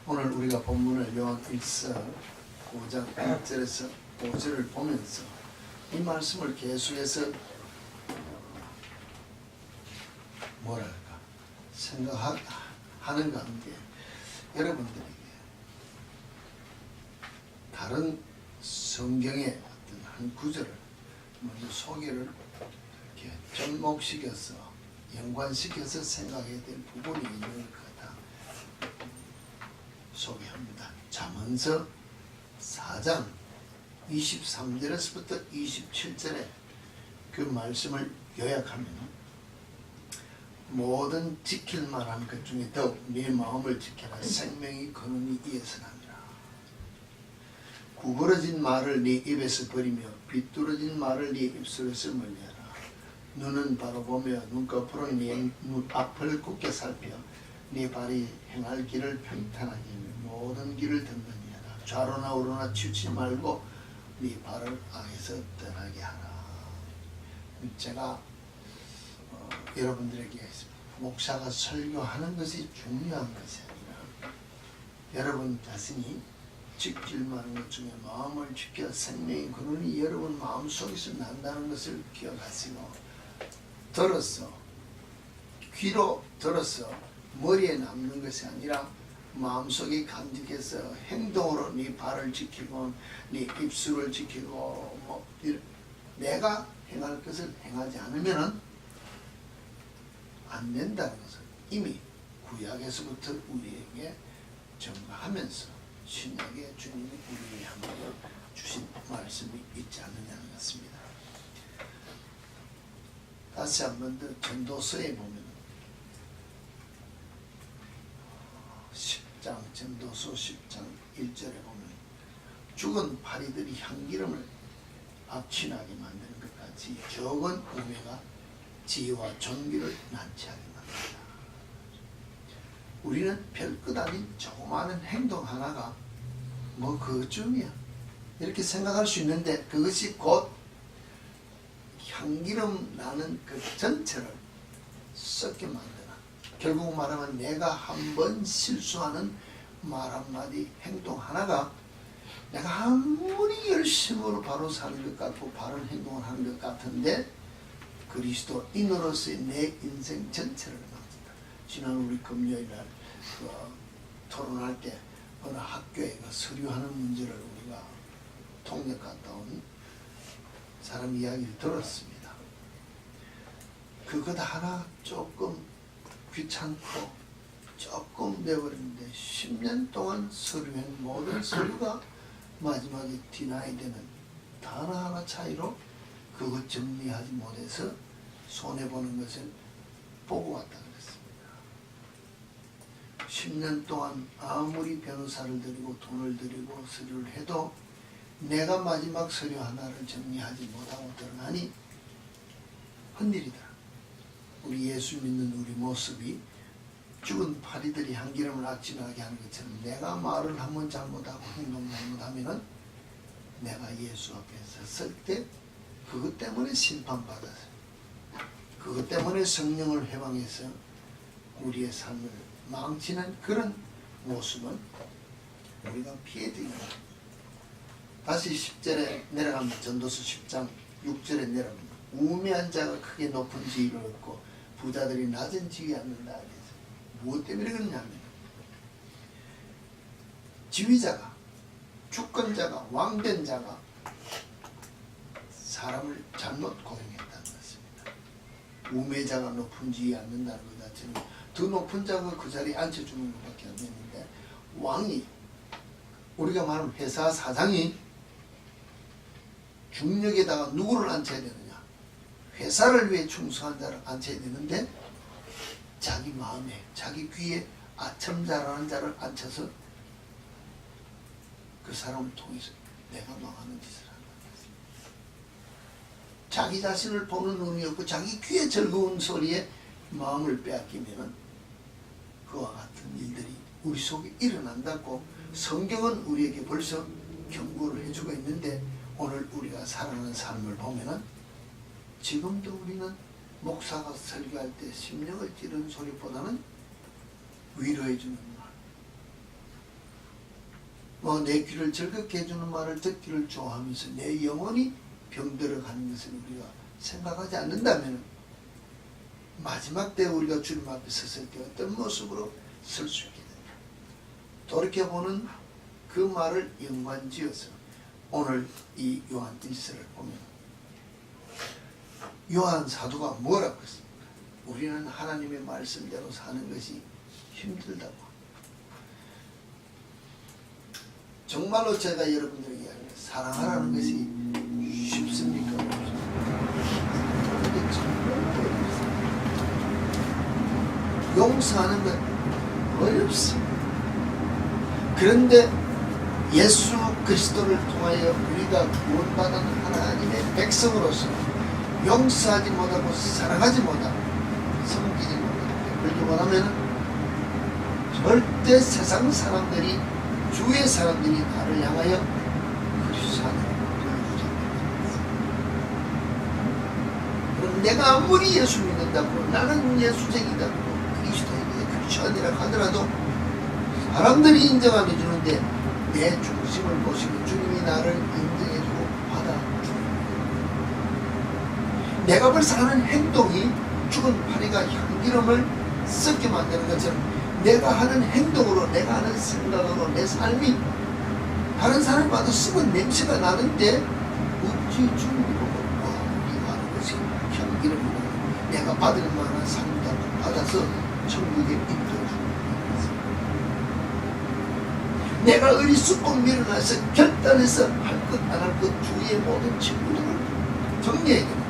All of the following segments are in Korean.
오늘 우리가 본문을 요한 1서 5장 1절에서 5절을 보면서 이 말씀을 계속해서 뭐랄까 생각하는 가운데 여러분들에게 다른 성경의 어떤 한 구절을 먼저 소개를 이렇게 접목시켜서 연관시켜서 생각해야 될 부분이 있는 것 같아 소개합니다. 잠언서 4장 23절에서부터 27절에 그 말씀을 요약하면 모든 지킬 만한 것 중에 더욱 네 마음을 지켜라. 생명이 근원이 이에서 나니라. 구부러진 말을 네 입에서 버리며 비뚤어진 말을 네 입술에서 멀리하라. 눈은 바로 보며 눈꺼풀로 네 눈 앞을 굳게 살펴 네 발이 행할 길을 평탄하게 하며 모든 길을 든든히하라. 좌로나 우로나 치우치지 말고 네 발을 악에서 떠나게 하라. 제가 여러분들에게 목사가 설교하는 것이 중요한 것이 아니라 여러분 자신이 지킬 만한 것 중에 마음을 지켜 생명의 근원이 여러분 마음속에서 난다는 것을 기억하시고 들어서 귀로 들어서 머리에 남는 것이 아니라 마음속에 간직해서 행동으로 네 발을 지키고 네 입술을 지키고 내가 행할 것을 행하지 않으면은 안 된다는 것을 이미 구약에서부터 우리에게 전가하면서 신약의 주님이 우리에게 한번 주신 말씀이 있지 않느냐는 것입니다. 다시 한번 더 전도서에 보면 10장 전도서 10장 1절에 보면 죽은 파리들이 향기름을 악취나게 만드는 것 같이 적은 우매가 지혜와 존귀를 난치하게 만든다. 우리는 별것 아닌 조그마한 행동 하나가 뭐 그쯤이야 이렇게 생각할 수 있는데 그것이 곧 향기름 나는 그 전체를 썩게 만드나. 결국 말하면 내가 한 번 실수하는 말 한마디 행동 하나가 내가 아무리 열심으로 바로 사는 것 같고 바른 행동을 하는 것 같은데 그리스도인으로서의 내 인생 전체를 만든다. 지난 우리 금요일날 토론할 때 어느 학교에 서류하는 문제를 우리가 통역 갔다 온 사람 이야기를 들었습니다. 그것 하나 조금 귀찮고 조금 내버렸는데 10년 동안 서류한 모든 서류가 마지막에 디나이 되는 단어 하나 차이로 그것 정리하지 못해서 손해보는 것을 보고 왔다 그랬습니다. 10년 동안 아무리 변호사를 들이고 돈을 들이고 서류를 해도 내가 마지막 서류 하나를 정리하지 못하고 들어가니 헛일이다. 우리 예수 믿는 우리 모습이 죽은 파리들이 향기름을 악취나게 하는 것처럼 내가 말을 한번 잘못하고 행동 잘못하면은 내가 예수 앞에 섰을 때 그것 때문에 심판받아서 그것 때문에 성령을 해방해서 우리의 삶을 망치는 그런 모습은 우리가 피해드리는 겁니다. 다시 10절에 내려가면 전도서 10장 6절에 내려가면 우매한 자가 크게 높은 지위를 얻고 부자들이 낮은 지위에 앉는다. 무엇 때문에 그러냐면 지위자가 주권자가 왕된 자가 사람을 잘못 고용했다는 것입니다. 우매자가 높은 지위에 앉는다는 것 자체는 더 높은 자가 그 자리에 앉혀주는 것밖에 안 되는데 왕이 우리가 말하는 회사 사장이 중력에다가 누구를 앉혀야 되느냐? 회사를 위해 충성한 자를 앉혀야 되는데 자기 마음에 자기 귀에 아첨자라는 자를 앉혀서 그 사람을 통해서 내가 망하는 짓을 한다는 것입니다. 자기 자신을 보는 눈이 없고 자기 귀에 즐거운 소리에 마음을 빼앗기면은 그와 같은 일들이 우리 속에 일어난다고 성경은 우리에게 벌써 경고를 해주고 있는데 오늘 우리가 살아가는 삶을 보면은 지금도 우리는 목사가 설교할 때 심령을 찌르는 소리보다는 위로해주는 말, 내 귀를 즐겁게 해주는 말을 듣기를 좋아하면서 내 영혼이 병들어 가는 것을 우리가 생각하지 않는다면 마지막 때 우리가 주님 앞에 섰을 때 어떤 모습으로 설 수 있게 됩니다. 돌이켜보는 그 말을 연관지어서 오늘 이 요한 1서를 보면 요한 사도가 뭐라고 했습니까? 우리는 하나님의 말씀대로 사는 것이 힘들다고. 정말로 제가 여러분들에게 이야기해요. 사랑하라는 것이 쉽습니까? 그게 정말 어렵습니다. 용서하는 건 어렵습니다. 그런데 예수 그리스도를 통하여 우리가 구원받은 하나님의 백성으로서 용서하지 못하고 사랑하지 못하고 섬기지 못하고 그렇게 원하면 절대 세상 사람들이 주의 사람들이 나를 향하여 그리스도 안으로 돌려주지 않습니다. 그럼 내가 아무리 예수 믿는다고 나는 예수쟁이다고 그리스도인이 그리스도인이라 하더라도 사람들이 인정 안 해주는데 내 중심을 보시고 주님이 나를 인정해주고 받아줍니다. 내가 벌써 하는 행동이 죽은 파리가 향기름을 섞게 만드는 것처럼 내가 하는 행동으로 내가 하는 생각으로 내 삶이 다른 사람이 봐도 썩은 냄새가 나는데 어찌 주님이 보고 네가 하는 것이 향기름이고 내가 받을 만한 삶이라고 받아서 천국에 입혀주는 내가 어리숙고 밀어나서 결단해서 할 것 안 할 것 주위의 모든 친구들을 정리해야 됩니다.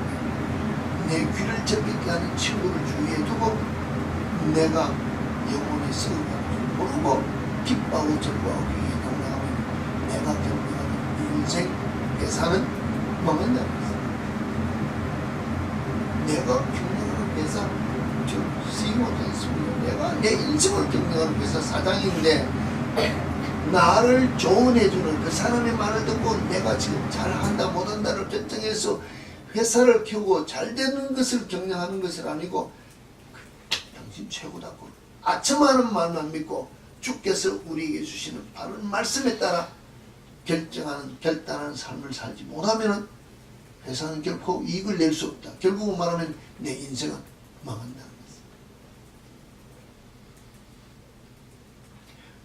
내 귀를 접히게 하는 친구를 주위에 두고 내가 영혼의 썩을 모르고 기뻐하고 즐거워하고 위에 동행하면 내가 경험하는 인생 회사는 망한다는 것입니다. 내가 경영하는 회사 저 CEO도 있습니다. 내가 내 인생을 경영하는 회사 사장인데 나를 조언해주는 그 사람의 말을 듣고 내가 지금 잘한다 못한다를 결정해서 회사를 켜고 잘 되는 것을 경영하는 것은 아니고 당신 최고다고 아첨하는 말만 믿고 주께서 우리에게 주시는 바른 말씀에 따라 결단하는 삶을 살지 못하면 회사는 결코 이익을 낼 수 없다. 결국은 말하면 내 인생은 망한다는 것입니다.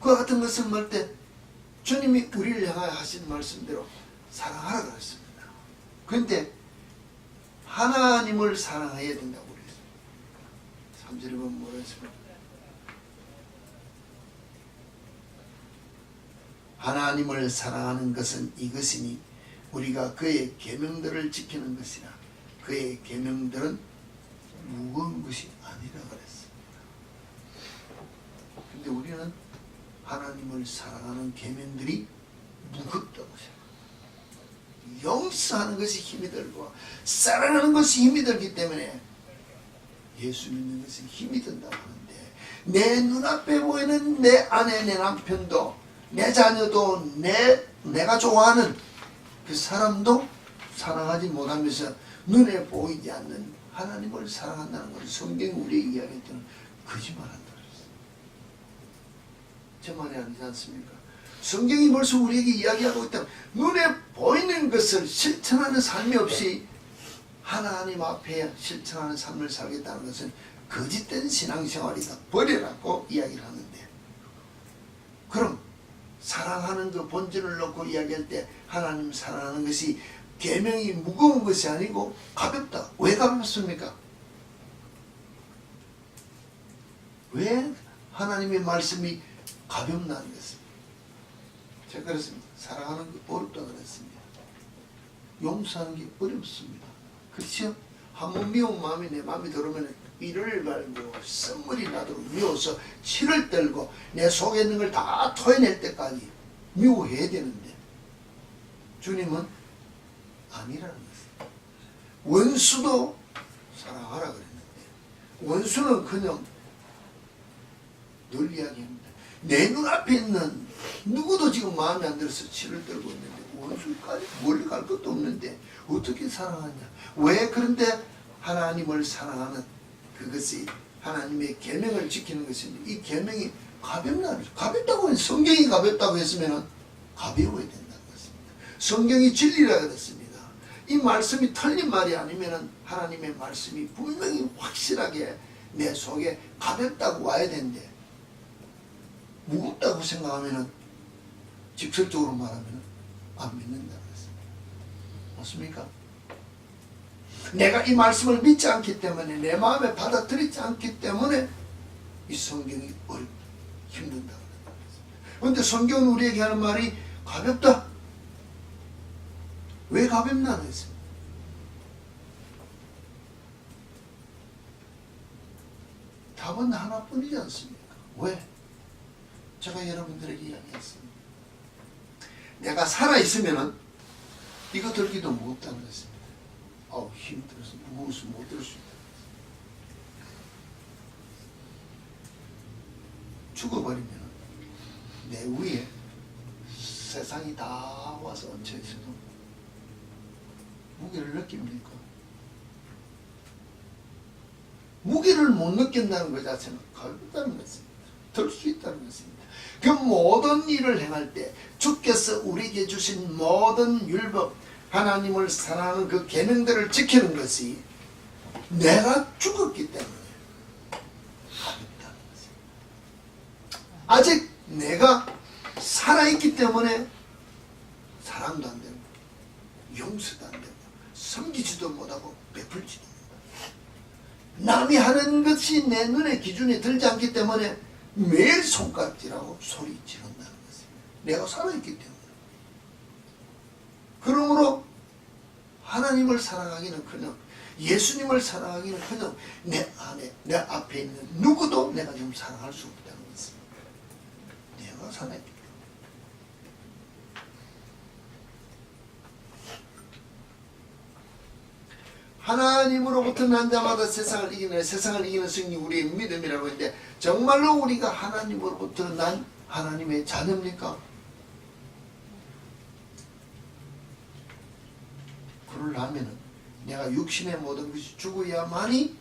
그와 같은 것을 말 때 주님이 우리를 향하여 하신 말씀대로 사랑하라 그랬습니다. 그런데 하나님을 사랑해야 된다고 그랬습니다. 3절에 보면 뭐라 했습니까? 하나님을 사랑하는 것은 이것이니 우리가 그의 계명들을 지키는 것이라 그의 계명들은 무거운 것이 아니라 그랬습니다. 근데 우리는 하나님을 사랑하는 계명들이 무겁다고 생각합니다. 용서하는 것이 힘이 들고 사랑하는 것이 힘이 들기 때문에 예수 믿는 것은 힘이 든다고 하는데 내 눈앞에 보이는 내 아내 내 남편도 내 자녀도 내가 좋아하는 그 사람도 사랑하지 못하면서 눈에 보이지 않는 하나님을 사랑한다는 것을 성경이 우리에게 이야기할 때는 거짓말한다 그랬어요. 제 말이 아니지 않습니까? 성경이 벌써 우리에게 이야기하고 있다면 눈에 보이는 것을 실천하는 삶이 없이 하나님 앞에 실천하는 삶을 살겠다는 것은 거짓된 신앙생활이다. 버리라고 이야기를 하는데 그럼 사랑하는 그 본질을 놓고 이야기할 때 하나님 사랑하는 것이 계명이 무거운 것이 아니고 가볍다. 왜 가볍습니까? 왜 하나님의 말씀이 가볍다는 것입니다. 제가 그랬습니다. 사랑하는 게 어렵다 그랬습니다. 용서하는 게 어렵습니다. 그렇죠? 한번 미운 마음이 내 마음에 들어오면 이를 말고 쓴물이 나도록 미워서 치를 떨고 내 속에 있는 걸 다 토해낼 때까지 미워해야 되는데 주님은 아니라는 것입니다. 원수도 사랑하라 그랬는데 원수는 그냥 늘 이야기합니다. 내 눈앞에 있는 누구도 지금 마음에 안 들어서 치를 떨고 있는데 원수까지 멀리 갈 것도 없는데 어떻게 사랑하냐. 왜 그런데 하나님을 사랑하는 그것이 하나님의 계명을 지키는 것입니다. 이 계명이 가볍다고 성경이 가볍다고 했으면 가벼워야 된다는 것입니다. 성경이 진리라 그랬습니다. 이 말씀이 틀린 말이 아니면 하나님의 말씀이 분명히 확실하게 내 속에 가볍다고 와야 되는데 무겁다고 생각하면 직설적으로 말하면 안 믿는다는 것입니다. 맞습니까? 내가 이 말씀을 믿지 않기 때문에 내 마음에 받아들이지 않기 때문에 이 성경이 힘든다. 그런데 성경은 우리에게 하는 말이 가볍다. 왜 가볍나 했습니다. 답은 하나뿐이지 않습니까? 왜? 제가 여러분들에게 이야기했습니다. 내가 살아있으면 이거 들기도 무겁다는 것입니다. 힘들어서 무거워서 못 들 수 있다. 죽어버리면 내 위에 세상이 다 와서 얹혀 있어도 무게를 느낍니까? 무게를 못 느낀다는 것 자체는 가볍다는 것입니다. 들 수 있다는 것입니다. 그 모든 일을 행할 때 주께서 우리에게 주신 모든 율법, 하나님을 사랑하는 그 계명들을 지키는 것이 내가 죽었기 때문에 가볍다는 것입니다. 아직 내가 살아있기 때문에 사랑도 안 되고 용서도 안 되고 섬기지도 못하고 베풀지도 못하고 남이 하는 것이 내 눈에 기준에 들지 않기 때문에 매일 손가락질하고 소리 지른다는 것입니다. 내가 살아있기 때문에. 그러므로 하나님을 사랑하기는커녕 예수님을 사랑하기는커녕 내 안에 내 앞에 있는 누구도 내가 좀 사랑할 수 없다는 것입니다. 내가 살아있기 때문에. 하나님으로부터 난 자마다 세상을 이기는 승리 우리의 믿음이라고 했는데 정말로 우리가 하나님으로부터 난 하나님의 자녀입니까? 그러려면 내가 육신의 모든 것이 죽어야만이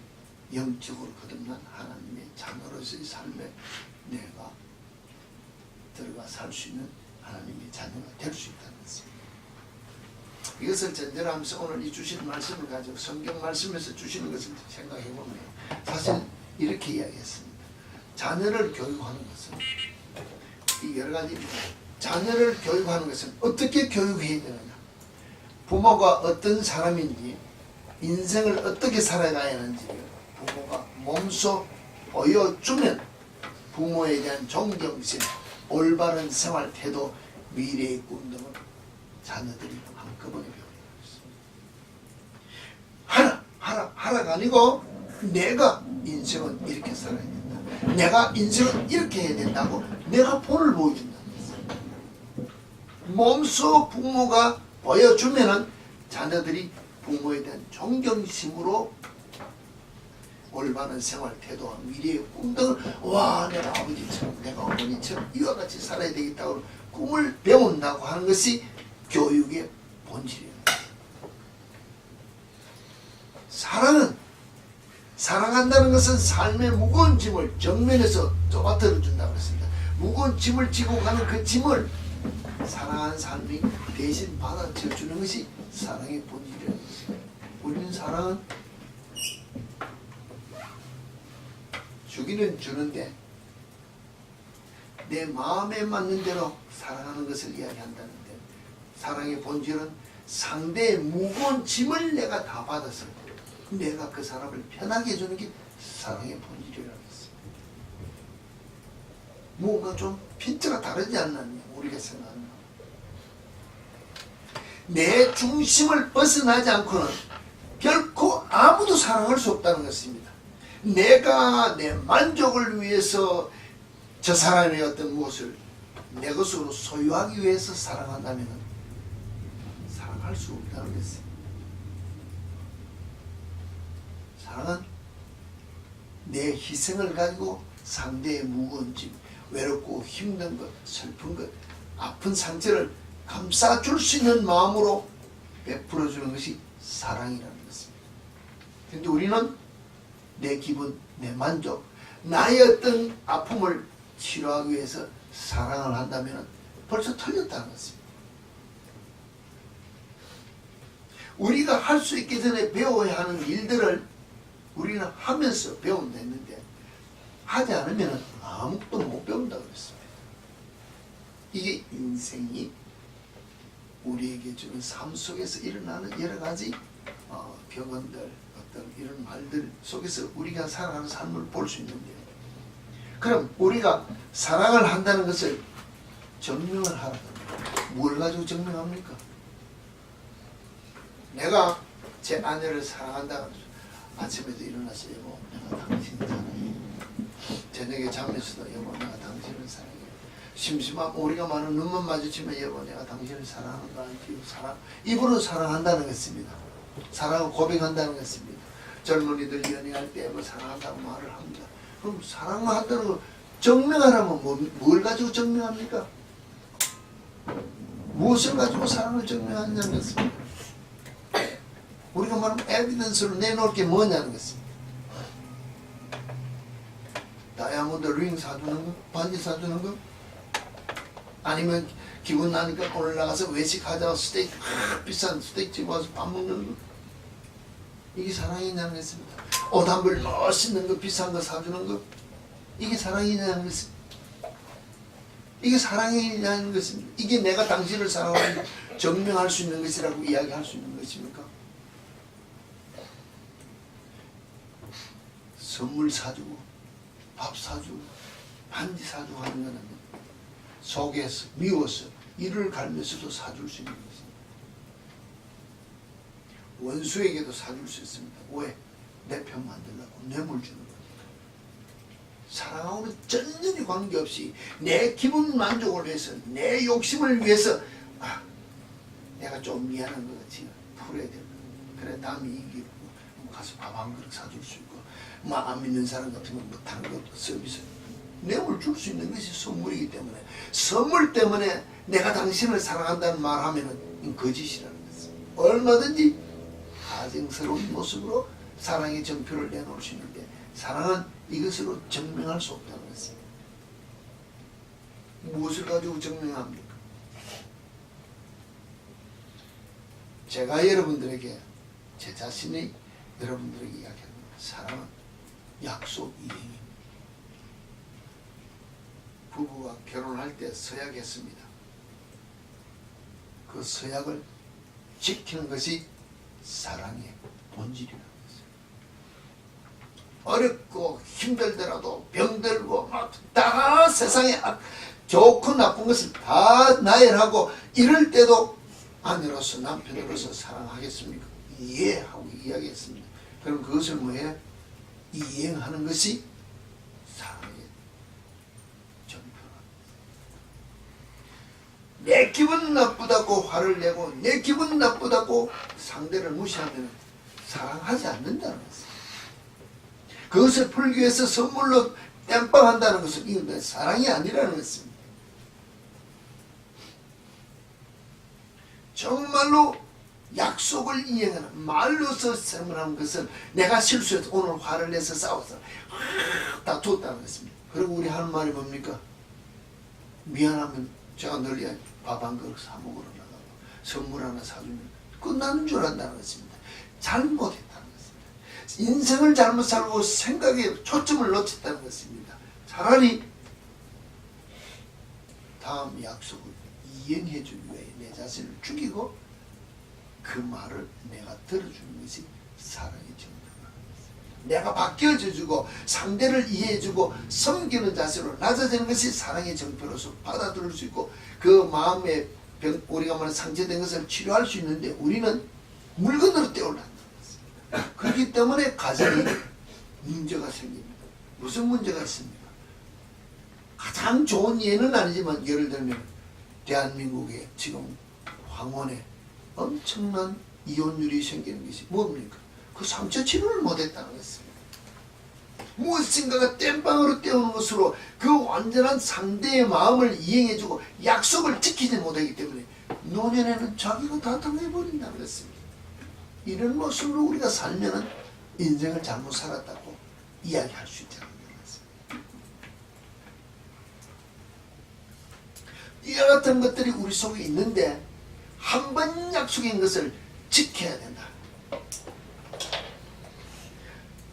영적으로 거듭난 하나님의 자녀로서의 삶에 내가 들어가 살 수 있는 하나님의 자녀가 될 수 있다는 것입니다. 이것을 전제하면서 오늘 이 주시는 말씀을 가지고 성경 말씀에서 주시는 것을 생각해 보면 사실 이렇게 이야기했습니다. 자녀를 교육하는 것은 이 여러 가지입니다. 자녀를 교육하는 것은 어떻게 교육해야 되느냐, 부모가 어떤 사람인지, 인생을 어떻게 살아가야 하는지 부모가 몸소 보여주면 부모에 대한 존경심, 올바른 생활 태도, 미래의 꿈 등을 자녀들이 한꺼번에 배우는 것입니다. 하라가 아니고 내가 인생은 이렇게 살아야 된다. 내가 인생은 이렇게 해야 된다고 내가 본을 보여준다는 것입니다. 몸소 부모가 보여주면은 자녀들이 부모에 대한 존경심으로 올바른 생활 태도와 미래의 꿈 등을 내가 아버지처럼 내가 어머니처럼 이와 같이 살아야 되겠다고 꿈을 배운다고 하는 것이 교육의 본질입니다. 사랑한다는 것은 삶의 무거운 짐을 정면에서 쪼아들어 준다고 했습니다. 무거운 짐을 지고 가는 그 짐을 사랑하는 삶이 대신 받아쳐 주는 것이 사랑의 본질이라는 것입니다. 우리는 사랑은 주기는 주는데 내 마음에 맞는 대로 사랑하는 것을 이야기한다는데, 사랑의 본질은 상대의 무거운 짐을 내가 다 받아서 내가 그 사람을 편하게 해주는 게 사랑의 본질이라고 했습니다. 뭔가 좀 핀트가 다르지 않느냐 우리가 생각하는 내 중심을 벗어나지 않고는 결코 아무도 사랑할 수 없다는 것입니다. 내가 내 만족을 위해서 저 사람의 어떤 무엇을 내 것으로 소유하기 위해서 사랑한다면 사랑할 수 없다는 것입니다. 사랑은 내 희생을 가지고 상대의 무거운 짐, 외롭고 힘든 것, 슬픈 것, 아픈 상처를 감싸줄 수 있는 마음으로 베풀어주는 것이 사랑이라는 것입니다. 그런데 우리는 내 기분, 내 만족, 나의 어떤 아픔을 치료하기 위해서 사랑을 한다면 벌써 틀렸다는 것입니다. 우리가 할 수 있기 전에 배워야 하는 일들을 우리는 하면서 배운다 했는데 하지 않으면 아무것도 못 배운다고 그랬습니다. 이게 인생이 우리에게 주는 삶 속에서 일어나는 여러 가지 경험들, 어떤 이런 말들 속에서 우리가 살아가는 삶을 볼 수 있는데요. 그럼 우리가 사랑을 한다는 것을 증명을 하라. 뭘 가지고 증명합니까? 내가 제 아내를 사랑한다. 아침에도 일어나서 여보 내가 당신을 사랑해. 저녁에 잠에서도 여보 내가 당신을 사랑해. 심심하면 우리가 많은 눈만 마주치면 여보 내가 당신을 사랑하는 거 알지요? 입으로 사랑한다는 것입니다. 사랑을 고백한다는 것입니다. 젊은이들 연애할 때 뭐 사랑한다고 말을 합니다. 그럼 사랑한다는 걸 증명하려면 뭘 가지고 증명합니까? 무엇을 가지고 사랑을 증명하냐는 것입니다. 우리가 말하면 에비던스로 내놓을 게 뭐냐는 것입니다. 다이아몬드 링 사주는 거? 반지 사주는 거? 아니면 기분 나니까 오늘 나가서 외식하자 스테이크 비싼 스테이크 와서 밥 먹는 거? 이게 사랑이냐는 것입니다. 옷 한 벌 멋있는 거 비싼 거 사주는 거? 이게 사랑이냐는 것입니다. 이게 사랑이냐는 것입니다. 이게 내가 당신을 사랑하는 증명할 수 있는 것이라고 이야기할 수 있는 것입니까? 선물 사주고 밥 사주고 반지 사주고 하는 것은 속에서 미워서 이를 갈면서도 사줄 수 있는 것입니다. 원수에게도 사줄 수 있습니다. 왜? 내 편 만들려고 뇌물 주는 겁니다. 사랑하고는 전혀 관계없이 내 기분 만족을 위해서 내 욕심을 위해서 내가 좀 미안한 것 같지 풀어야 될 거. 그래 다음에 이기고 가서 밥 한 그릇 사줄 수 있고 뭐 안 믿는 사람 같으면 뭐 다른 것도 서비스 뇌물 줄 수 있는 것이 선물이기 때문에 선물 때문에 내가 당신을 사랑한다는 말 하면은 거짓이라는 것입니다. 얼마든지 가증스러운 모습으로 사랑의 정표를 내놓을 수 있는데 사랑은 이것으로 증명할 수 없다는 것입니다. 무엇을 가지고 증명합니까? 제가 여러분들에게 제 자신이 여러분들에게 이야기합니다. 사랑은 약속 이행입니다. 부부가 결혼할 때 서약했습니다. 그 서약을 지키는 것이 사랑의 본질이라는 것입니다. 어렵고 힘들더라도 병들고 막 다 세상에 좋고 나쁜 것을 다 나열하고 이럴 때도 아내로서 남편으로서 사랑하겠습니까? 이해하고 이야기했습니다. 그럼 그것을 뭐해? 이행하는 것이 사랑의 전표랍니다. 내 기분 나쁘다고 화를 내고 내 기분 나쁘다고 상대를 무시하면 사랑하지 않는다는 것입니다. 그것을 풀기 위해서 선물로 땜빵한다는 것은 이건 사랑이 아니라는 것입니다. 정말로 약속을 이행하는 말로서 설명하는 것은 내가 실수해서 오늘 화를 내서 싸워서 다투었다는 것입니다. 그리고 우리 하는 말이 뭡니까? 미안하면 제가 널리 밥 한 그릇 사 먹으러 나가고 선물 하나 사주면 끝나는 줄 안다는 것입니다. 잘못했다는 것입니다. 인생을 잘못 살고 생각에 초점을 놓쳤다는 것입니다. 차라리 다음 약속을 이행해 주기 위해 내 자신을 죽이고 그 말을 내가 들어주는 것이 사랑의 정도라는 것입니다. 내가 바뀌어주고 상대를 이해해주고 섬기는 자세로 낮아지는 것이 사랑의 정표로서 받아들일 수 있고 그 마음의 우리가 말하는 상처된 것을 치료할 수 있는데 우리는 물건으로 떼어올란다는 것입니다. 그렇기 때문에 가정이 문제가 생깁니다. 무슨 문제가 있습니까? 가장 좋은 예는 아니지만 예를 들면 대한민국의 지금 황혼에 엄청난 이혼율이 생기는 것이 뭡니까? 그 상처 치료를 못했다는 것입니다. 무엇인가가 땜빵으로 떼우는 것으로 그 완전한 상대의 마음을 이행해주고 약속을 지키지 못하기 때문에 노년에는 자기가 다 당해버린다는 것입니다. 이런 모습으로 우리가 살면은 인생을 잘못 살았다고 이야기할 수 있다는 것입니다. 이와 같은 것들이 우리 속에 있는데 한 번 약속인 것을 지켜야 된다.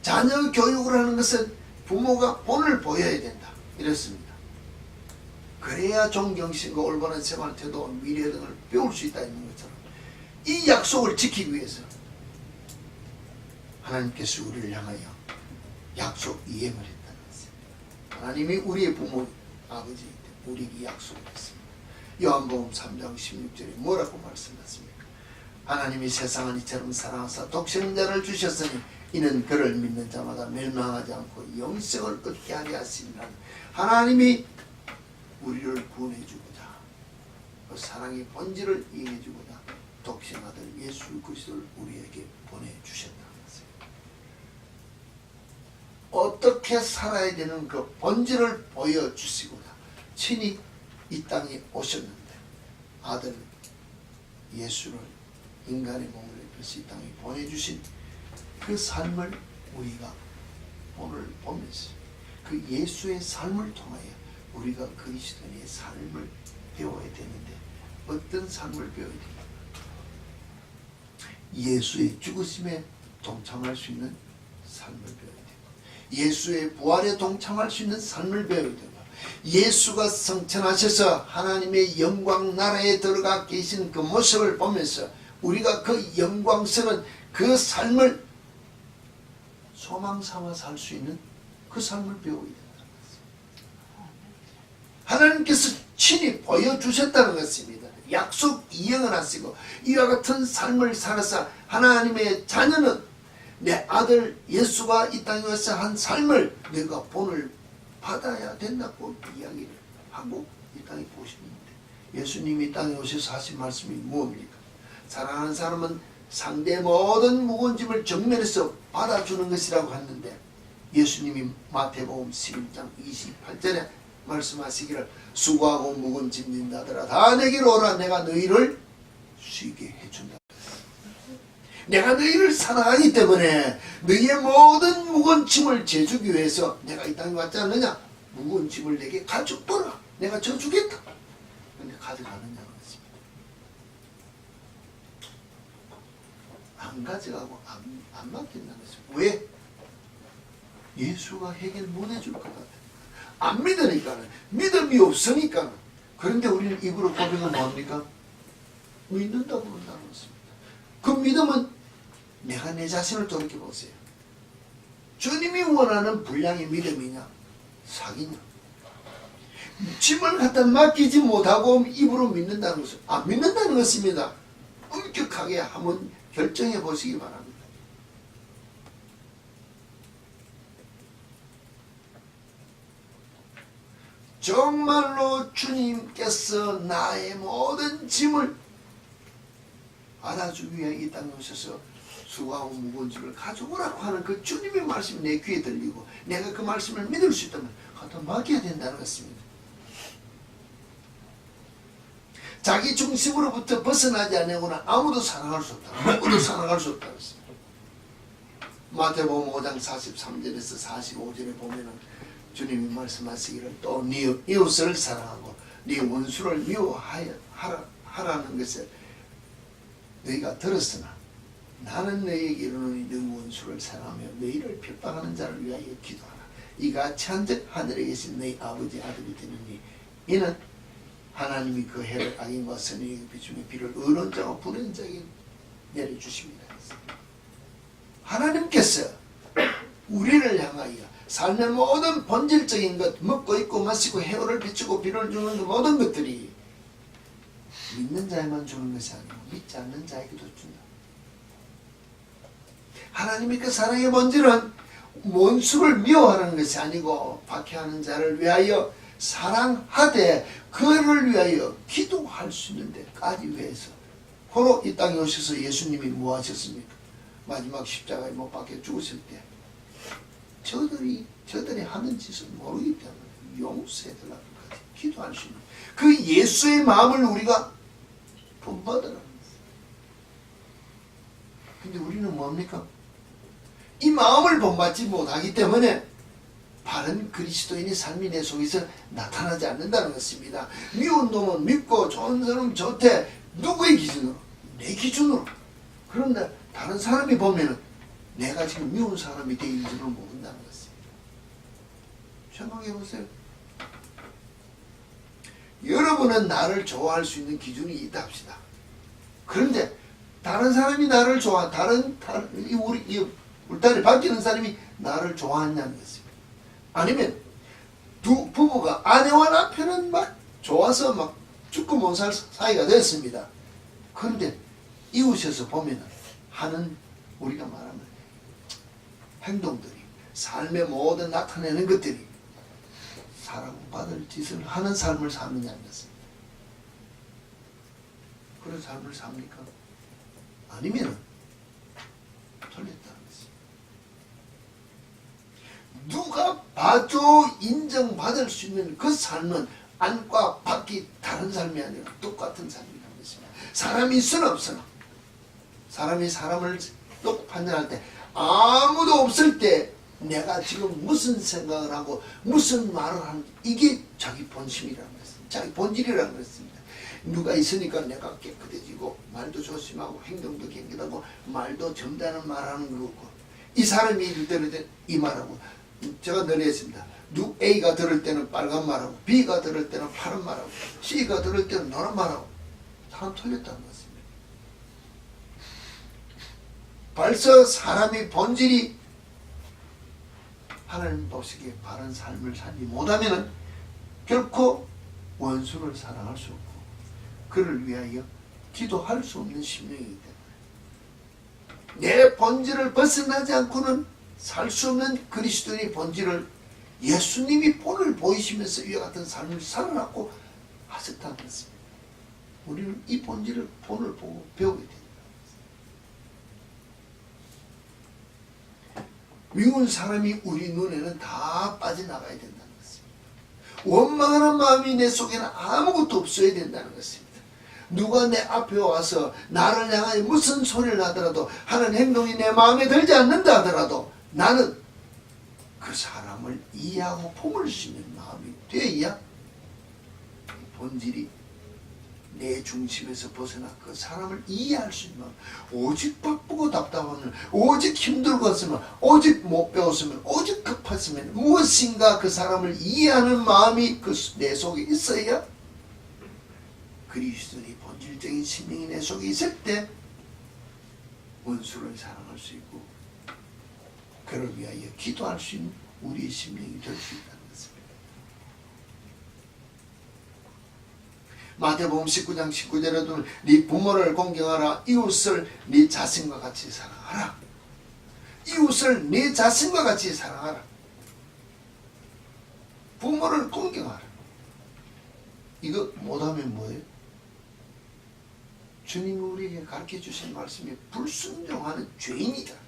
자녀 교육을 하는 것은 부모가 본을 보여야 된다. 이렇습니다. 그래야 존경심과 올바른 생활 태도, 미래 등을 배울 수 있다 있는 것처럼 이 약속을 지키기 위해서 하나님께서 우리를 향하여 약속 이행을 했다는 것입니다. 하나님이 우리의 부모, 아버지이기 때문에 우리에게 약속을 했습니다. 요한복음 3장 16절에 뭐라고 말씀하십니까? 하나님이 세상을 이처럼 사랑하사 독생자를 주셨으니 이는 그를 믿는 자마다 멸망하지 않고 영생을 얻게 하려 하심이라. 하나님이 우리를 구원해주고자 그 사랑의 본질을 이행해주고자 독생아들 예수 그리스도를 우리에게 보내주셨다는 것입니다. 어떻게 살아야 되는 그 본질을 보여주시고자 친히 이 땅에 오셨는데 아들 예수를 인간의 몸을 입혀서 이 땅에 보내주신 그 삶을 우리가 오늘 보면서 그 예수의 삶을 통하여 우리가 그리스도인의 삶을 배워야 되는데 어떤 삶을 배워야 됩니까? 예수의 죽으심에 동참할 수 있는 삶을 배워야 되고 예수의 부활에 동참할 수 있는 삶을 배워야 되고 예수가 성천하셔서 하나님의 영광 나라에 들어가 계신 그 모습을 보면서 우리가 그 영광스러운 그 삶을 소망 삼아 살 수 있는 그 삶을 배워야 된다는 것입니다. 하나님께서 친히 보여주셨다는 것입니다. 약속 이행을 하시고 이와 같은 삶을 살아서 하나님의 자녀는 내 아들 예수가 이 땅에 와서 한 삶을 내가 본을 받아야 된다고 이야기를 하고 이 땅에 보시는데 예수님이 이 땅에 오셔서 하신 말씀이 무엇입니까? 사랑하는 사람은 상대의 모든 무거운 짐을 정면에서 받아주는 것이라고 했는데 예수님이 마태복음 11장 28절에 말씀하시기를 수고하고 무거운 짐진 자들아 다 내게로 오라 내가 너희를 쉬게 해준다. 내가 너희를 사랑하기 때문에 너희의 모든 무거운 짐을 재주기 위해서 내가 이 땅에 왔지 않느냐? 무거운 짐을 내게 가져보라. 내가 져주겠다. 근데 가져가느냐는 것입니다. 안 가져가고 안 맡긴다는 것입니다. 왜? 예수가 해결 못 해줄 것 같아요. 안 믿으니까는 믿음이 없으니까. 그런데 우리는 입으로 고백은 뭡니까? 믿는다고 그런다는 것입니다. 그 믿음은 내가 내 자신을 돌이켜보세요. 주님이 원하는 분량의 믿음이냐 사기냐. 짐을 갖다 맡기지 못하고 입으로 믿는다는 것은 안 믿는다는 것입니다. 엄격하게 한번 결정해 보시기 바랍니다. 정말로 주님께서 나의 모든 짐을 알아주기 위해 이 땅에 오셔서 수고하고 무거운 짐을 가져오라고 하는 그 주님의 말씀이 내 귀에 들리고 내가 그 말씀을 믿을 수 있다면 갖다 맡겨야 된다는 것입니다. 자기 중심으로부터 벗어나지 않으면 아무도 사랑할 수 없다. 누구도 사랑할 수 없다는 것입니다. 마태복음 5장 43절에서 45절에 보면은 주님이 말씀하시기를 또 네 이웃을 사랑하고 네 원수를 미워하라는 것을 너희가 들었으나 나는 너희에게 이르노니 네 원수를 사랑하며 너희를 핍박하는 자를 위하여 기도하라. 이같이 한즉 하늘에 계신 너희 아버지 아들이 되느니 이는 하나님이 그 해를 악인과 선인에게 비추며 비를 의로운 자와 불의한 자에게 내려주십니다. 하나님께서 우리를 향하여 삶의 모든 본질적인 것, 먹고 입고 마시고 해오를 비추고 비를 주는 모든 것들이 믿는 자에만 주는 것이 아니고 믿지 않는 자에게도 준다. 하나님의 그 사랑의 본질은 원수를 미워하는 것이 아니고 박해하는 자를 위하여 사랑하되 그를 위하여 기도할 수 있는 데까지 위해서 바로 이 땅에 오셔서 예수님이 뭐 하셨습니까? 마지막 십자가에 못 박혀 죽으실 때 저들이 하는 짓을 모르기 때문에 용서해달라고 기도할 수 있는 그 예수의 마음을 우리가 본받으라는 것입니다. 근데 우리는 뭡니까? 이 마음을 본받지 못하기 때문에 바른 그리스도인의 삶이 내 속에서 나타나지 않는다는 것입니다. 미운 놈은 밉고 좋은 사람은 좋대. 누구의 기준으로? 내 기준으로. 그런데 다른 사람이 보면은 내가 지금 미운 사람이 되는 줄을 모른다는 것입니다. 생각해 보세요. 여러분은 나를 좋아할 수 있는 기준이 있다 합시다. 그런데 다른 사람이 나를 좋아, 우리 울타리 바뀌는 사람이 나를 좋아하냐는 것입니다. 아니면 두 부부가 아내와 남편은 막 좋아서 막 죽고 못 살 사이가 됐습니다. 그런데 이웃에서 보면 하는 우리가 말하는 행동들이, 삶의 모든 나타내는 것들이 사랑받을 짓을 하는 삶을 사느냐는 것입니다. 그런 삶을 삽니까? 아니면 틀렸다는 것입니다. 누가 봐도 인정받을 수 있는 그 삶은 안과 밖이 다른 삶이 아니라 똑같은 삶이라는 것입니다. 사람이 있으나 없으나, 사람이 사람을 놓고 판단할 때 아무도 없을 때 내가 지금 무슨 생각을 하고 무슨 말을 하는지, 이게 자기 본심이라는 것입니다. 자기 본질이라는 것입니다. 누가 있으니까 내가 깨끗해지고 말도 조심하고 행동도 깨끗하고 말도 점잖은 말하는 거고, 이 사람이 이럴 때는 이 말하고, 제가 늘 했습니다. A가 들을 때는 빨간 말하고, B가 들을 때는 파란 말하고, C가 들을 때는 노란 말하고, 다 틀렸다는 것입니다. 벌써 사람의 본질이 하나님 보시기에 바른 삶을 살지 못하면 결코 원수를 사랑할 수 없고 그를 위하여 기도할 수 없는 심령이기 때문에, 내 본질을 벗어나지 않고는 살 수 없는 그리스도인의 본질을 예수님이 본을 보이시면서 이와 같은 삶을 살아났고 하셨다는 것입니다. 우리는 이 본질을 본을 보고 배우게 됩니다. 미운 사람이 우리 눈에는 다 빠져나가야 된다는 것입니다. 원망하는 마음이 내 속에는 아무것도 없어야 된다는 것입니다. 누가 내 앞에 와서 나를 향하여 무슨 소리를 하더라도, 하는 행동이 내 마음에 들지 않는다 하더라도 나는 그 사람을 이해하고 품을 수 있는 마음이 되어야 본질이 내 중심에서 벗어나 그 사람을 이해할 수 있는 마음. 오직 바쁘고 답답하면, 오직 힘들고 했으면, 오직 못 배웠으면, 오직 급했으면 무엇인가 그 사람을 이해하는 마음이 내 속에 있어야 그리스도의 본질적인 심령이 내 속에 있을 때 원수를 사랑할 수 있고 그를 위하여 기도할 수 있는 우리의 심령이 될 수 있다는 것입니다. 마태복음 19장 19절에도 네 부모를 공경하라, 이웃을 네 자신과 같이 사랑하라. 이웃을 네 자신과 같이 사랑하라. 부모를 공경하라. 이거 못하면 뭐예요? 주님이 우리에게 가르쳐 주신 말씀이 불순종하는 죄인이다.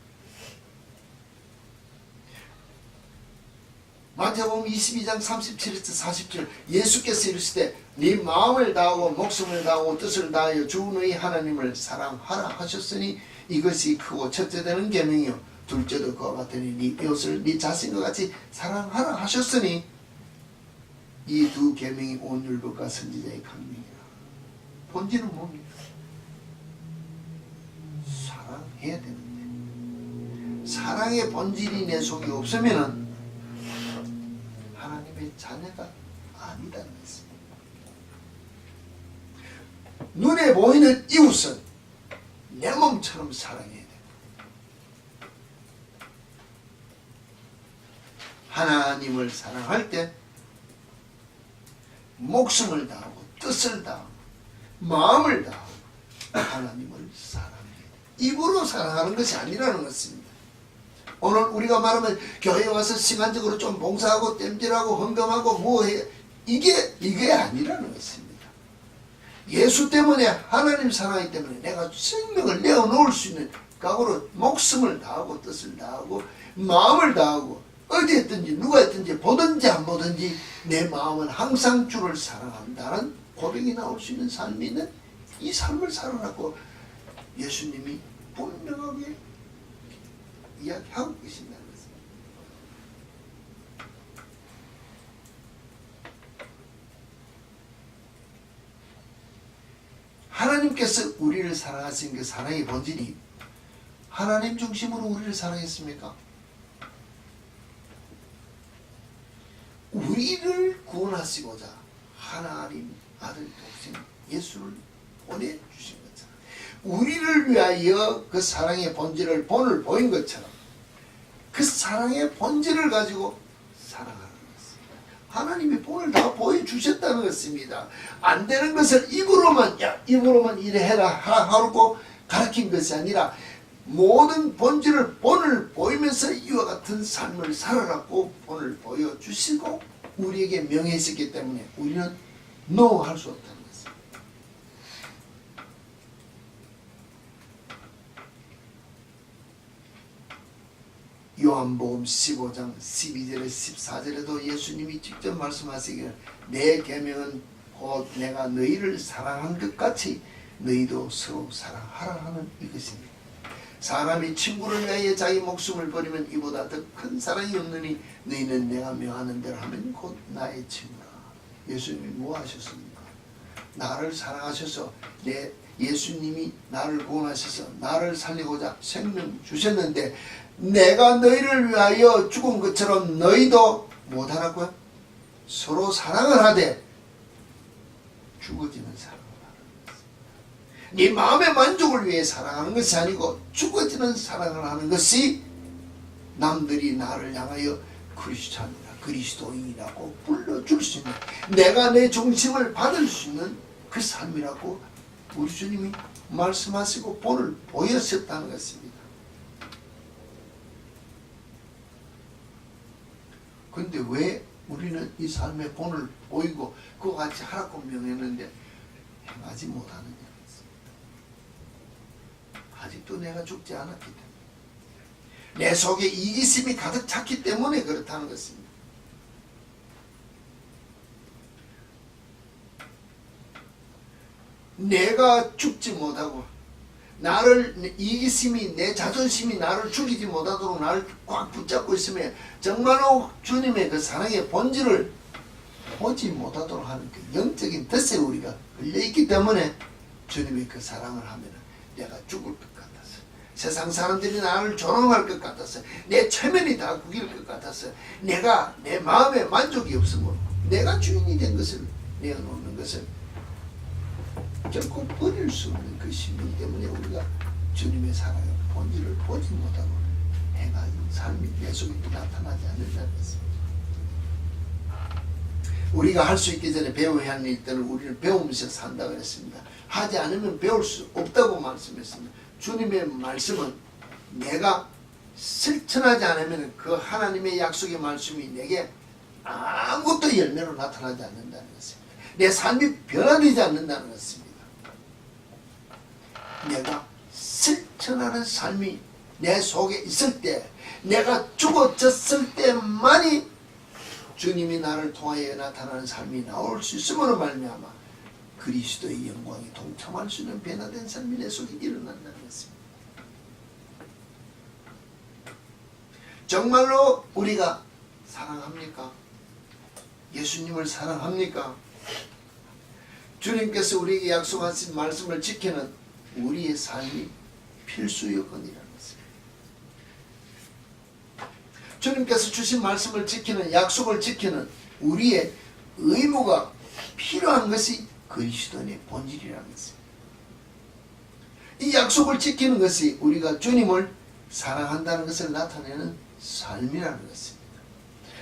마태복음 22장 37에서 40절, 예수께서 이르시되 네 마음을 다하고 목숨을 다하고 뜻을 다하여 주 너희 하나님을 사랑하라 하셨으니 이것이 크고 첫째 되는 계명이요 둘째도 그와 같으니 네 이웃을 네 자신과 같이 사랑하라 하셨으니 이 두 계명이 온 율법과 선지자의 강명이라. 본질은 뭡니까? 사랑해야 되는데 사랑의 본질이 내 속에 없으면은 하나님의 자녀가 아니다는 것입니다. 눈에 보이는 이웃은 내 몸처럼 사랑해야 됩니다. 하나님을 사랑할 때 목숨을 다하고 뜻을 다하고 마음을 다하고 하나님을 사랑해야 됩니다. 입으로 사랑하는 것이 아니라는 것입니다. 오늘 우리가 말하면 교회에 와서 시간적으로 좀 봉사하고 땜질하고 헌금하고 뭐해, 이게 아니라는 것입니다. 예수 때문에, 하나님 사랑하기 때문에 내가 생명을 내어놓을 수 있는 각오로 목숨을 다하고 뜻을 다하고 마음을 다하고 어디 했든지 누가 했든지 보든지 안 보든지 내 마음은 항상 주를 사랑한다는 고백이 나올 수 있는 삶이 있는 이 삶을 살아났고 예수님이 분명하게 이야기하고 계신다는 것입니다. 하나님께서 우리를 사랑하신 그 사랑의 본질이 하나님 중심으로 우리를 사랑했습니까? 우리를 구원하시고자 하나님 아들 독생 예수를 보내주신 것처럼 우리를 위하여 그 사랑의 본질을 본을 보인 것처럼 그 사랑의 본질을 가지고 살아가는 것입니다. 하나님이 본을 다 보여주셨다는 것입니다. 안 되는 것을 입으로만 이래 해라 하고 가르친 것이 아니라 모든 본질을 본을 보이면서 이와 같은 삶을 살아라고 본을 보여주시고 우리에게 명예했기 때문에 우리는 no 할 수 없다는 것입니다. 요한복음 15장 12절에 14절에도 예수님이 직접 말씀하시기를 내 계명은 곧 내가 너희를 사랑한 것 같이 너희도 서로 사랑하라 하는 이것입니다. 사람이 친구를 위하여 자기 목숨을 버리면 이보다 더 큰 사랑이 없느니 너희는 내가 명하는 대로 하면 곧 나의 친구라. 예수님이 뭐 하셨습니까? 나를 사랑하셔서 예수님이 나를 구원하셔서 나를 살리고자 생명 주셨는데 내가 너희를 위하여 죽은 것처럼 너희도 못하라고요? 서로 사랑을 하되 죽어지는 사랑. 네 마음의 만족을 위해 사랑하는 것이 아니고 죽어지는 사랑을 하는 것이 남들이 나를 향하여 크리스찬이라 그리스도인이라고 불러줄 수 있는 내가 내 중심을 받을 수 있는 그 삶이라고 우리 주님이 말씀하시고 본을 보여주셨다는 것입니다. 그런데 왜 우리는 이 삶의 본을 보이고 그와 같이 하라고 명했는데 행하지 못하느냐? 아직도 내가 죽지 않았기 때문에 내 속에 이기심이 가득 찼기 때문에 그렇다는 것입니다. 내가 죽지 못하고 나를 이기심이 내 자존심이 나를 죽이지 못하도록 나를 꽉 붙잡고 있으면 정말로 주님의 그 사랑의 본질을 보지 못하도록 하는 그 영적인 덫에 우리가 걸려있기 때문에 주님의 그 사랑을 하면 내가 죽을 것 같았어. 세상 사람들이 나를 조롱할 것 같았어. 내 체면이 다 구길 것 같았어. 내가 내 마음에 만족이 없으므로 내가 주인이 된 것을 내어놓는 것을 결코 버릴 수 없는 그 신분 때문에 우리가 주님의 사랑의 본질을 보지 못하고 행하는 삶이 내 속에 나타나지 않는다는 것입니다. 우리가 할 수 있기 전에 배워야 하는 일들을 우리는 배우면서 산다고 했습니다. 하지 않으면 배울 수 없다고 말씀했습니다. 주님의 말씀은 내가 실천하지 않으면 그 하나님의 약속의 말씀이 내게 아무것도 열매로 나타나지 않는다는 것입니다. 내 삶이 변화되지 않는다는 것입니다. 내가 실천하는 삶이 내 속에 있을 때 내가 죽어졌을 때만이 주님이 나를 통하여 나타나는 삶이 나올 수 있음으로 말미암아 그리스도의 영광에 동참할 수 있는 변화된 삶이 내 속에 일어난다는 것입니다. 정말로 우리가 사랑합니까? 예수님을 사랑합니까? 주님께서 우리에게 약속하신 말씀을 지키는 우리의 삶이 필수 요건이라는 것입니다. 주님께서 주신 말씀을 지키는 약속을 지키는 우리의 의무가 필요한 것이 그리스도인의 본질이라는 것입니다. 이 약속을 지키는 것이 우리가 주님을 사랑한다는 것을 나타내는 삶이라는 것입니다.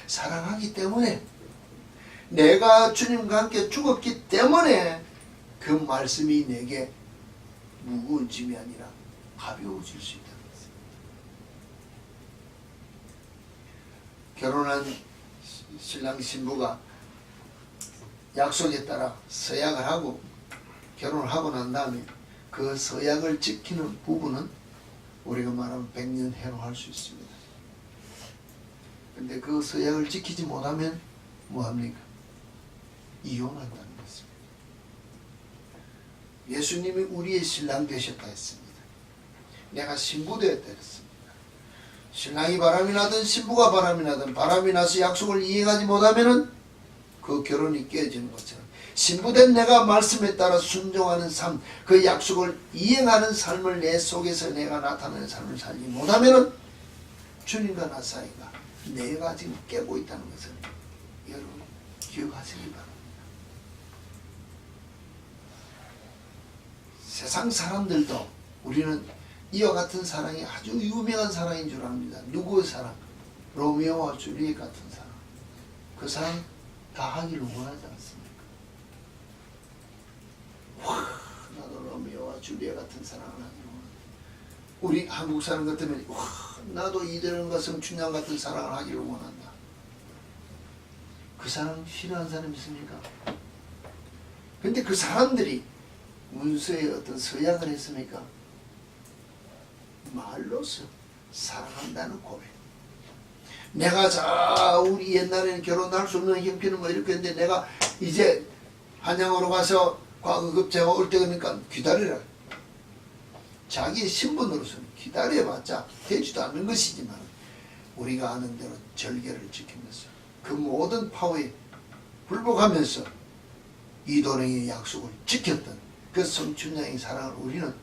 사랑하기 때문에 내가 주님과 함께 죽었기 때문에 그 말씀이 내게 무거운 짐이 아니라 가벼워질 수 있다는 것입니다. 결혼한 신랑 신부가 약속에 따라 서약을 하고 결혼을 하고 난 다음에 그 서약을 지키는 부분은 우리가 말하면 100년 해로할 수 있습니다. 근데 그 서약을 지키지 못하면 뭐합니까? 이혼한다는 것입니다. 예수님이 우리의 신랑 되셨다 했습니다. 내가 신부 되었다 했습니다. 신랑이 바람이 나든 신부가 바람이 나든 바람이 나서 약속을 이행하지 못하면 그 결혼이 깨지는 것처럼 신부된 내가 말씀에 따라 순종하는 삶, 그 약속을 이행하는 삶을 내 속에서 내가 나타내는 삶을 살지 못하면은 주님과 나 사이가 내가 지금 깨고 있다는 것을 여러분 기억하시기 바랍니다. 세상 사람들도 우리는 이와 같은 사랑이 아주 유명한 사랑인 줄 압니다. 누구의 사랑? 로미오와 줄리엣 같은 사랑. 그 사랑 다 하기를 원하지 않습니까? 와, 나도 로미오와 줄리엣 같은 사랑을 하기를 원한다. 우리 한국 사람 같으면 와, 나도 이대로과 성춘향 같은 사랑을 하기를 원한다. 그 사랑 싫어하는 사람 있습니까? 근데 그 사람들이 문서에 어떤 서약을 했습니까? 말로서 사랑한다는 고백. 내가 우리 옛날에는 결혼할 수 없는 형편은 뭐 이렇게 했는데 내가 이제 한양으로 가서 과거급제가 올 때 그러니까 기다리라. 자기 신분으로서는 기다려봤자 되지도 않는 것이지만 우리가 아는 대로 절개를 지키면서 그 모든 파워에 불복하면서 이도령의 약속을 지켰던 그 성춘향의 사랑을 우리는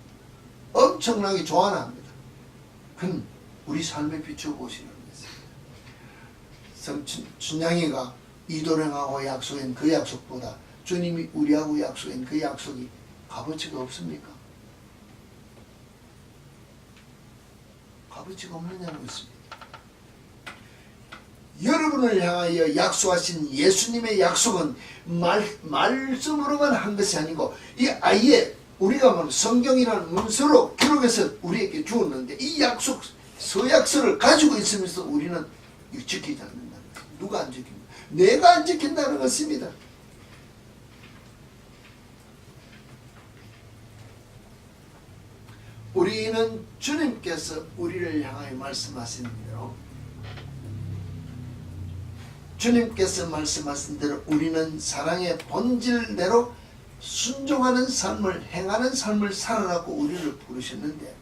엄청나게 좋아합니다. 그건 우리 삶에 비춰보시는 것입니다. 성춘향이가 이도령하고 약속한 그 약속보다 주님이 우리하고 약속한 그 약속이 값어치가 없습니까? 값어치가 없느냐는 것입니다. 여러분을 향하여 약속하신 예수님의 약속은 말씀으로만 한 것이 아니고 이 아예 우리가 말하는 성경이라는 문서로 기록해서 우리에게 주었는데 이 약속 서약서를 가지고 있으면서 우리는 지키지 않는다는 거예요. 누가 안 지킵니까? 내가 안 지킨다는 것입니다. 우리는 주님께서 우리를 향하여 말씀하신 대로 주님께서 말씀하신 대로 우리는 사랑의 본질대로 순종하는 삶을 행하는 삶을 살아라고 우리를 부르셨는데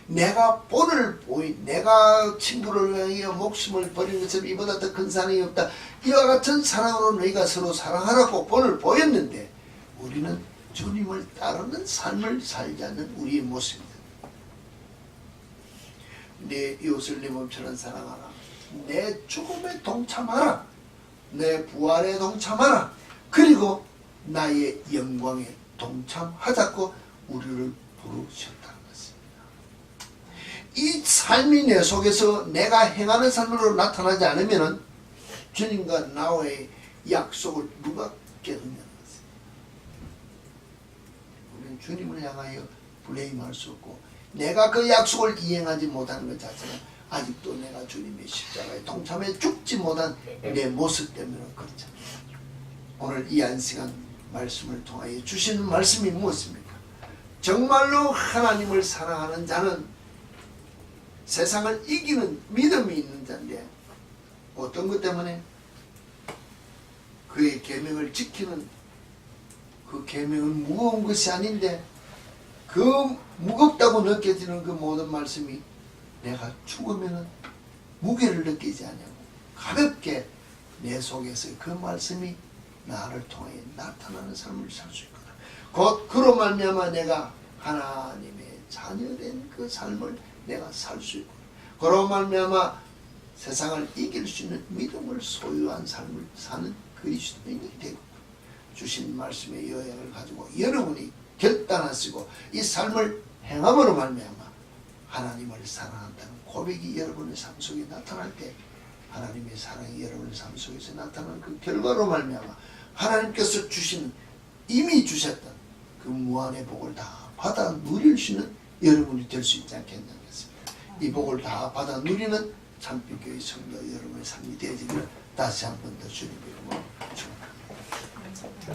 내가 본을 보인 내가 친구를 위하여 목숨을 버린 것처럼 이보다 더 큰 사랑이 없다. 이와 같은 사랑으로 너희가 서로 사랑하라고 본을 보였는데 우리는 주님을 따르는 삶을 살지 않는 우리의 모습입니다. 내 이웃을 내 몸처럼 사랑하라. 내 죽음에 동참하라. 내 부활에 동참하라. 그리고 나의 영광에 동참하자고 우리를 부르셨다는 것입니다. 이 삶이 내 속에서 내가 행하는 삶으로 나타나지 않으면 주님과 나와의 약속을 누가 깨닫냐는 것입니다. 우리는 주님을 향하여 블레임할 수 없고 내가 그 약속을 이행하지 못하는 것 자체는 아직도 내가 주님의 십자가에 동참해 죽지 못한 내 모습 때문에 그렇잖아요. 오늘 이 한 시간 말씀을 통하여 주시는 말씀이 무엇입니까? 정말로 하나님을 사랑하는 자는 세상을 이기는 믿음이 있는 자인데 어떤 것 때문에? 그의 계명을 지키는 그 계명은 무거운 것이 아닌데 그 무겁다고 느껴지는 그 모든 말씀이 내가 죽으면 무게를 느끼지 않냐고 가볍게 내 속에서 그 말씀이 나를 통해 나타나는 삶을 살 수 있거든. 곧 그로 말미암아 내가 하나님의 자녀된 그 삶을 내가 살 수 있고 그로 말미암아 세상을 이길 수 있는 믿음을 소유한 삶을 사는 그리스도인이 되고 주신 말씀의 여행을 가지고 여러분이 결단하시고 이 삶을 행함으로 말미암아 하나님을 사랑한다는 고백이 여러분의 삶 속에 나타날 때 하나님의 사랑이 여러분의 삶 속에서 나타나는 그 결과로 말미암아 하나님께서 주신 이미 주셨던 그 무한의 복을 다 받아 누릴 수 있는 여러분이 될 수 있지 않겠냐는 것입니다. 이 복을 다 받아 누리는 참빛교회 성도 여러분의 삶이 되어지기를 다시 한 번 더 주님의 이름으로 축원합니다.